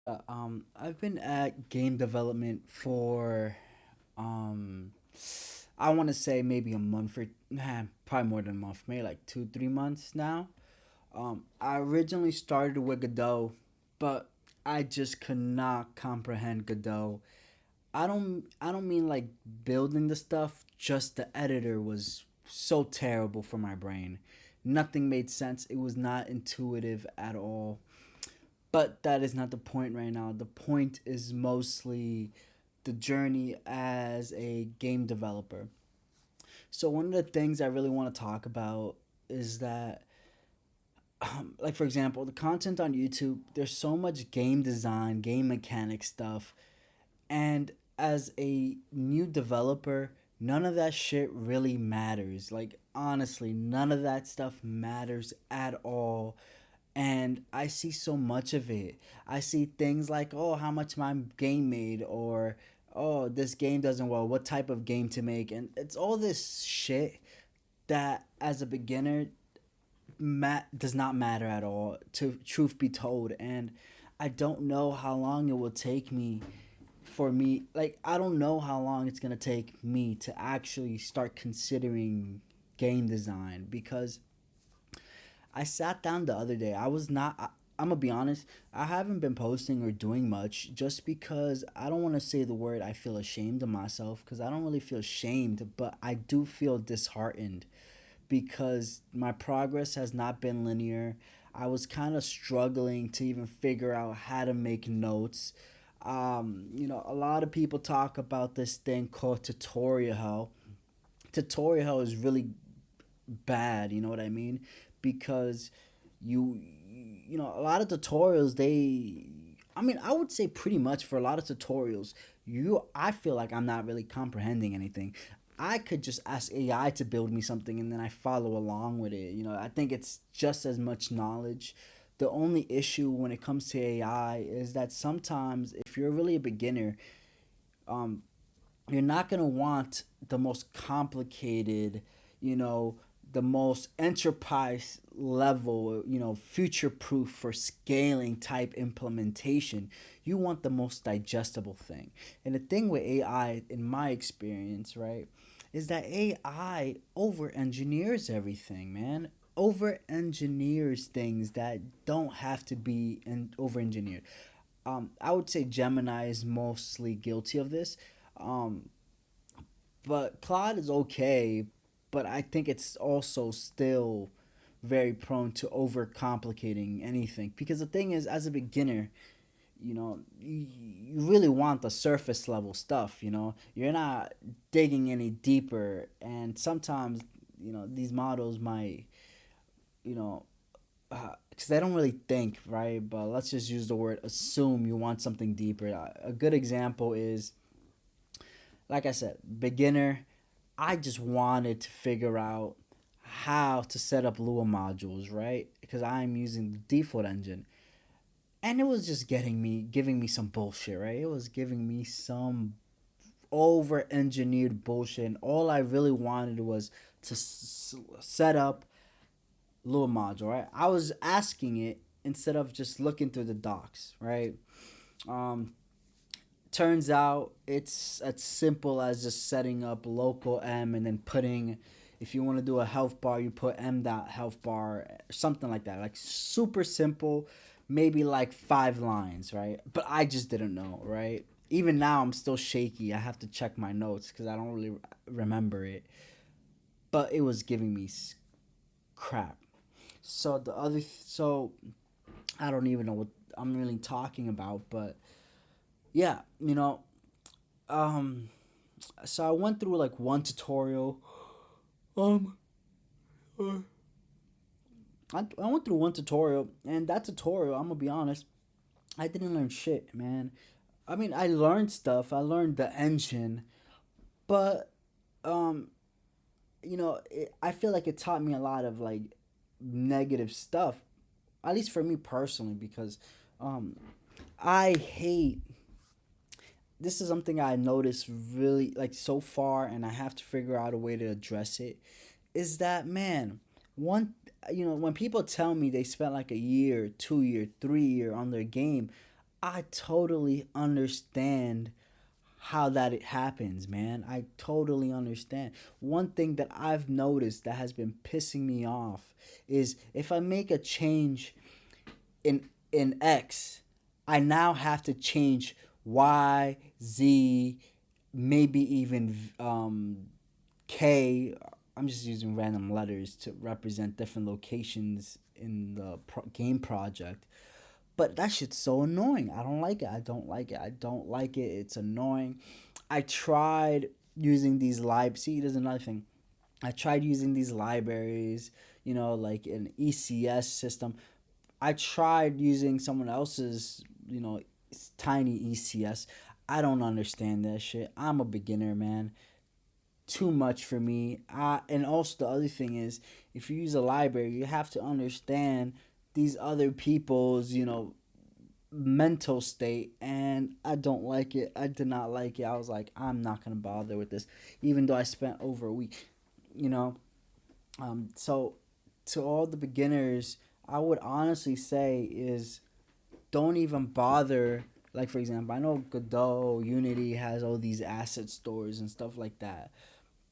I've been at game development for, um, I want to say maybe a month or probably more than a month, maybe like 2, 3 months now. I originally started with Godot, but I just could not comprehend Godot. I don't mean like building the stuff. Just the editor was so terrible for my brain. Nothing made sense. It was not intuitive at all. But that is not the point right now. The point is mostly the journey as a game developer. So one of the things I really want to talk about is that, like for example, the content on YouTube. There's so much game design, game mechanic stuff, and as a new developer, none of that shit really matters. Like honestly, none of that stuff matters at all. And I see so much of it. I see things like, oh, how much my game made, or oh, this game doesn't well, what type of game to make, and it's all this shit that as a beginner does not matter at all. To truth be told, and I don't know how long it will take me for me. Like I don't know how long it's gonna take me to actually start considering game design because I sat down the other day. I was not. I'm gonna be honest. I haven't been posting or doing much just because I don't want to say the word. I feel ashamed of myself because I don't really feel ashamed, but I do feel disheartened because my progress has not been linear. I was kind of struggling to even figure out how to make notes. A lot of people talk about this thing called tutorial hell. Tutorial hell is really bad, you know what I mean? Because you a lot of tutorials, they I mean, I would say pretty much for a lot of tutorials, I feel like I'm not really comprehending anything. I could just ask AI to build me something and then I follow along with it. I think it's just as much knowledge. The only issue when it comes to AI is that sometimes if you're really a beginner, um, you're not going to want the most complicated, you know, the most enterprise level, future proof for scaling type implementation. You want the most digestible thing. And the thing with AI, in my experience, right, is that AI over engineers everything, man. Over engineers things that don't have to be over engineered. I would say Gemini is mostly guilty of this. Um, but Claude is okay, but I think it's also still very prone to overcomplicating anything. Because the thing is, as a beginner, you really want the surface level stuff. You're not digging any deeper, and sometimes these models might you know because they don't really think, right? But let's just use the word assume you want something deeper. A good example is, like I said, beginner. I just wanted to figure out how to set up Lua modules, right? Because I'm using the default engine. And it was just giving me some bullshit, right? It was giving me some over engineered bullshit. And all I really wanted was to set up Lua module, right? I was asking it instead of just looking through the docs, right? Um, Turns out it's as simple as just setting up local M and then putting, if you want to do a health bar, you put M dot health bar, something like that. Like super simple, maybe like 5 lines, right? But I just didn't know, right? Even now, I'm still shaky. I have to check my notes because I don't really remember it. But it was giving me crap. So I don't even know what I'm really talking about, but yeah, um, so I went through like one tutorial. Um, uh, I went through one tutorial, and that tutorial, I'm gonna be honest, I didn't learn shit, man. I mean, I learned stuff. I learned the engine, but um, I feel like it taught me a lot of like negative stuff. At least for me personally, because um, I hate. This is something I noticed really like so far, and I have to figure out a way to address it. Is that, man, one, when people tell me they spent like a year, 2 year, 3 year on their game, I totally understand how that it happens, man. I totally understand. One thing that I've noticed that has been pissing me off is if I make a change in X, I now have to change Y, Z, maybe even K. I'm just using random letters to represent different locations in the game project. But that shit's so annoying. I don't like it. I don't like it. I don't like it. It's annoying. I tried using these lib. See, there's another thing. I tried using these libraries, like an ECS system. I tried using someone else's, tiny ECS. I don't understand that shit. I'm a beginner, man. Too much for me. And also the other thing is, if you use a library, you have to understand these other people's, mental state, and I don't like it. I did not like it. I was like, I'm not gonna bother with this, even though I spent over a week. You know, so to all the beginners, I would honestly say is don't even bother. Like for example, I know Godot, Unity has all these asset stores and stuff like that,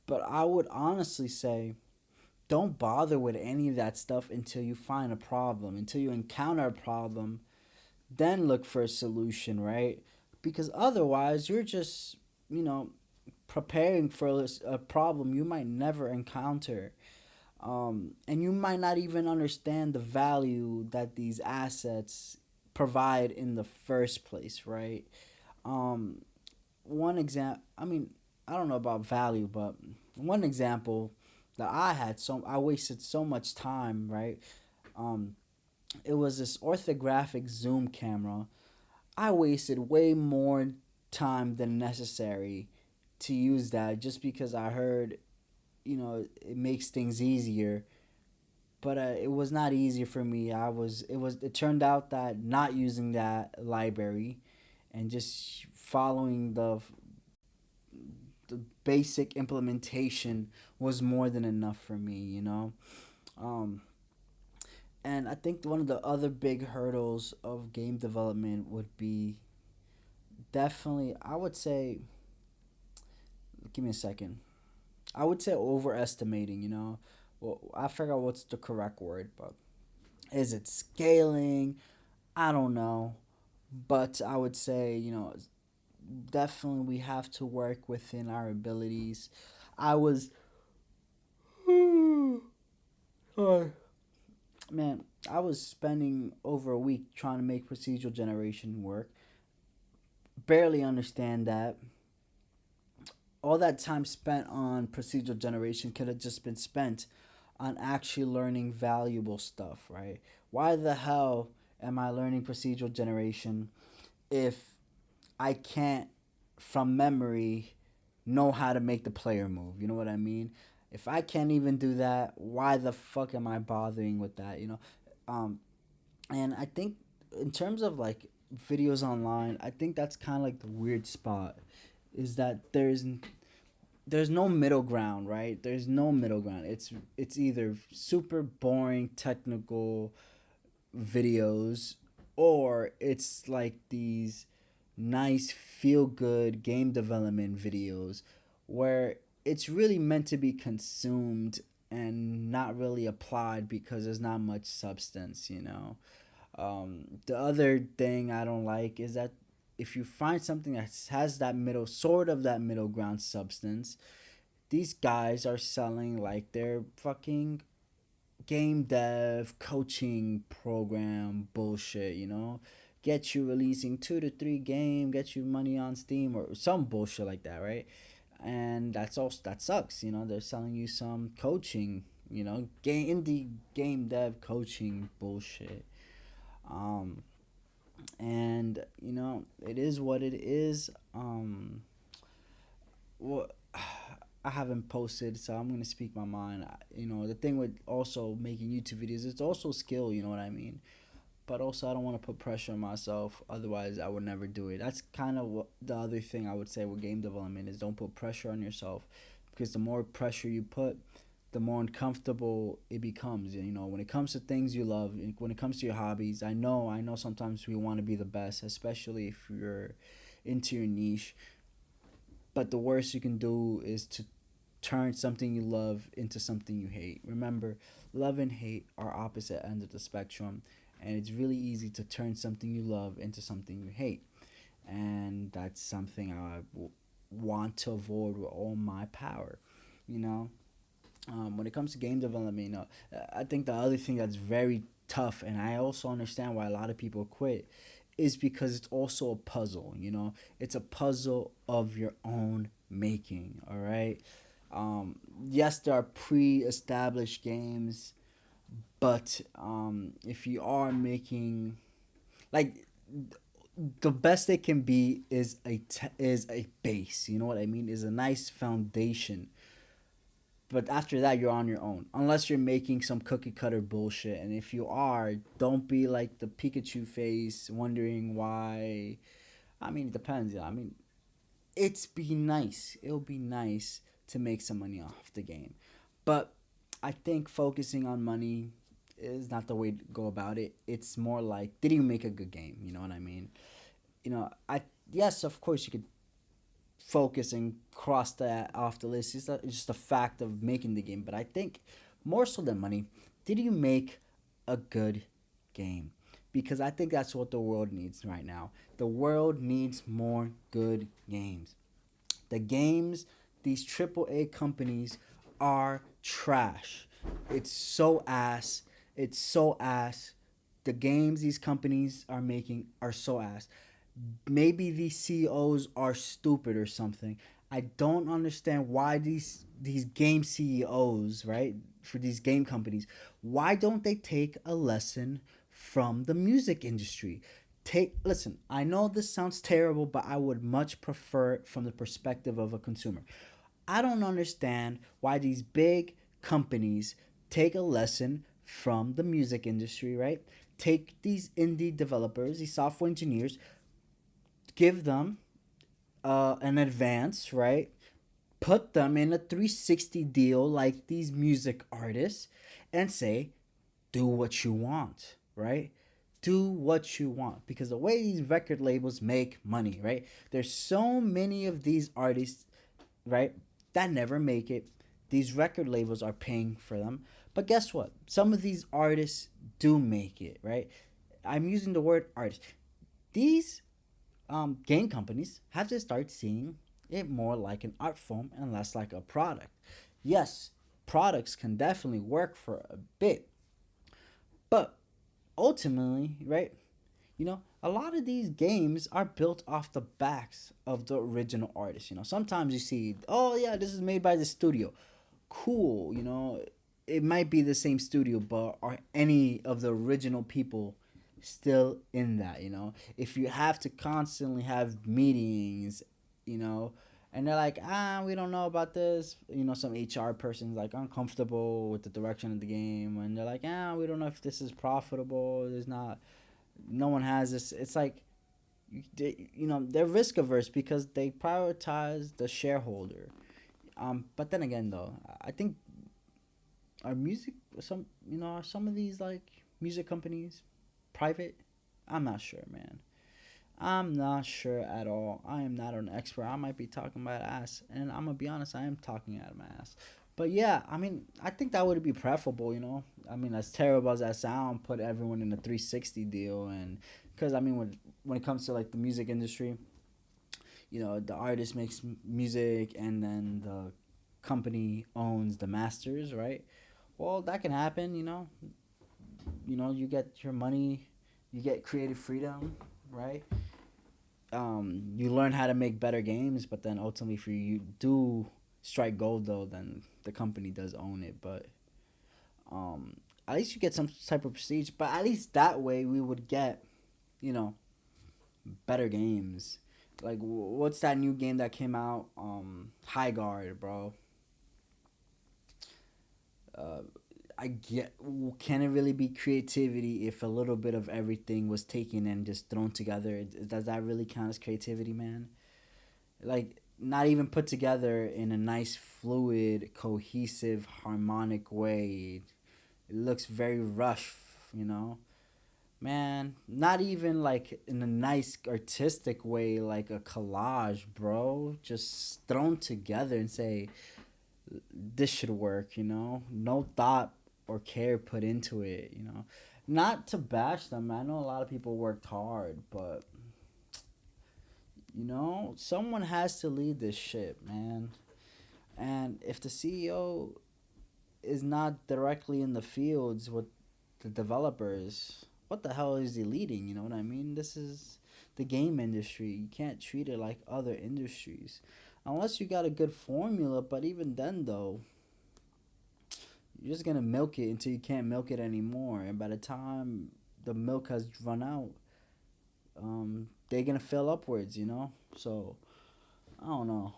but I would honestly say don't bother with any of that stuff until you find a problem, until you encounter a problem, then look for a solution, right? Because otherwise, you're just, you know, preparing for a problem you might never encounter. And you might not even understand the value that these assets provide in the first place, right? Um, one example, I mean, I don't know about value, but one example that I wasted so much time, right? Um, it was this orthographic zoom camera. I wasted way more time than necessary to use that just because I heard, it makes things easier. But it was not easy for me. It turned out that not using that library and just following the basic implementation was more than enough for me. Um, and I think one of the other big hurdles of game development would be definitely, I would say, give me a second. I would say overestimating. Well, I forgot what's the correct word, but is it scaling? I don't know. But I would say, definitely we have to work within our abilities. I was, man, I was spending over a week trying to make procedural generation work. Barely understand that. All that time spent on procedural generation could have just been spent on actually learning valuable stuff, right? Why the hell am I learning procedural generation if I can't, from memory, know how to make the player move? You know what I mean? If I can't even do that, why the fuck am I bothering with that? Um, and I think in terms of like videos online, I think that's kind of like the weird spot is that there's no middle ground, right? There's no middle ground. It's either super boring technical videos or it's like these nice feel good game development videos where it's really meant to be consumed and not really applied because there's not much substance. The other thing I don't like is that if you find something that has that middle ground substance, these guys are selling like their fucking game dev coaching program bullshit. Get you releasing 2 to 3 game, get you money on Steam or some bullshit like that, right? And that's all that sucks. They're selling you some coaching, indie game dev coaching bullshit. Um, and it is what it is. Well, I haven't posted, so I'm gonna speak my mind. The thing with also making YouTube videos, it's also skill. You know what I mean? But also, I don't want to put pressure on myself. Otherwise, I would never do it. That's kind of what the other thing I would say with game development is: don't put pressure on yourself, because the more pressure you put, the more uncomfortable it becomes. You know, when it comes to things you love, when it comes to your hobbies, I know sometimes we want to be the best, especially if you're into your niche. But the worst you can do is to turn something you love into something you hate. Remember, love and hate are opposite ends of the spectrum, and it's really easy to turn something you love into something you hate. And that's something want to avoid with all my power. You know, when it comes to game development, I think the other thing that's very tough, and I also understand why a lot of people quit, is because it's also a puzzle. It's a puzzle of your own making. All right. Yes, there are pre-established games, but if you are making like the best they can be is a base. You know what I mean? Is a nice foundation, but after that you're on your own unless you're making some cookie cutter bullshit. And if you are, don't be like the Pikachu face wondering why. I mean, it depends. Yeah, I mean, it'll be nice to make some money off the game, but I think focusing on money is not the way to go about it. It's more like, did you make a good game? You know what I mean? I Yes, of course you could focus and cross that off the list. It's just a fact of making the game. But I think more so than money, did you make a good game? Because I think that's what the world needs right now. The world needs more good games. The games, these AAA companies are trash. It's so ass. It's so ass. The games these companies are making are so ass. Maybe these CEOs are stupid or something. I don't understand why these game CEOs, right, for these game companies, why don't they take a lesson from the music industry? Take Listen, I know this sounds terrible, but I would much prefer it from the perspective of a consumer. I don't understand why these big companies take a lesson from the music industry, right? Take these indie developers, these software engineers, give them an advance, right? Put them in a 360 deal like these music artists and say, do what you want, right? Do what you want. Because the way these record labels make money, right? There's so many of these artists, right, that never make it. These record labels are paying for them. But guess what? Some of these artists do make it, right? I'm using the word artist. These game companies have to start seeing it more like an art form and less like a product. Yes, products can definitely work for a bit, but ultimately, right? A lot of these games are built off the backs of the original artists. Sometimes you see, oh yeah, this is made by the studio. Cool. It might be the same studio, but are any of the original people still in that? If you have to constantly have meetings, you know and they're like, we don't know about this. Some HR person's like uncomfortable with the direction of the game, and they're like, we don't know if this is profitable. There's not No one has this. It's like, they're risk averse because they prioritize the shareholder. But then again, though, I think are music some are some of these like music companies private? I'm not sure, man. I'm not sure at all. I am not an expert. I might be talking about ass, and I'm gonna be honest, I am talking out of my ass. But yeah, I mean, I think that would be preferable. I mean, as terrible as that sound, put everyone in a 360 deal, and because I mean, when it comes to like the music industry, the artist makes music, and then the company owns the masters, right? Well, that can happen. You get your money, you get creative freedom, right? You learn how to make better games, but then ultimately, if you do strike gold, though, then the company does own it. But at least you get some type of prestige. But at least that way, we would get, you know, better games. Like, what's that new game that came out? High Guard, bro. Uh, I get. Can it really be creativity if a little bit of everything was taken and just thrown together? Does that really count as creativity, man? Like, not even put together in a nice, fluid, cohesive, harmonic way. It looks very rushed, you know. Man, not even like in a nice artistic way, like a collage, bro. Just thrown together and say, this should work, you know? No thought or care put into it, you know? Not to bash them. I know a lot of people worked hard, but, you know, someone has to lead this shit, man. And if the CEO is not directly in the fields with the developers, what the hell is he leading? You know what I mean? This is the game industry. You can't treat it like other industries. Unless you got a good formula, but even then, though, you're just gonna milk it until you can't milk it anymore. And by the time the milk has run out, they're gonna fill upwards, you know? So, I don't know.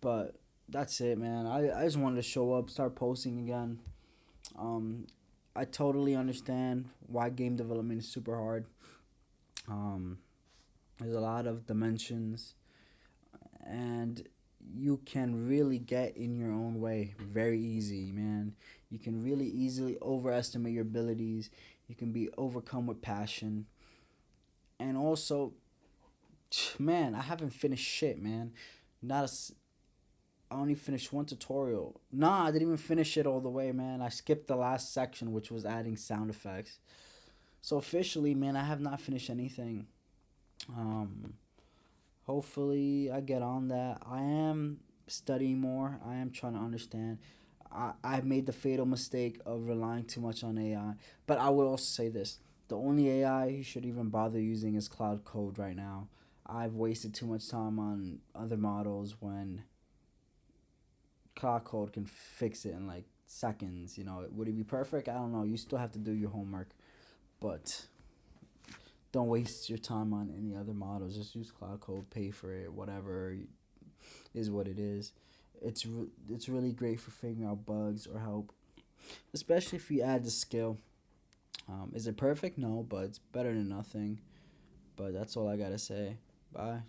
But that's it, man. I just wanted to show up, start posting again. Um, I totally understand why game development is super hard. Um, there's a lot of dimensions, and you can really get in your own way very easy, man. You can really easily overestimate your abilities. You can be overcome with passion, and also, man, I haven't finished shit, man. Not a. I only finished one tutorial. Nah, I didn't even finish it all the way, man. I skipped the last section, which was adding sound effects. So officially, man, I have not finished anything. Um, Hopefully, I get on that. I am studying more. I am trying to understand. I've made the fatal mistake of relying too much on AI. But I will also say this: the only AI you should even bother using is Cloud Code right now. I've wasted too much time on other models when Cloud Code can fix it in like seconds. You know, would it be perfect? I don't know. You still have to do your homework, but don't waste your time on any other models. Just use Cloud Code, pay for it, whatever is what it is. It's really great for figuring out bugs or help, especially if you add the skill. Is it perfect? No, but it's better than nothing. But that's all I gotta say. Bye.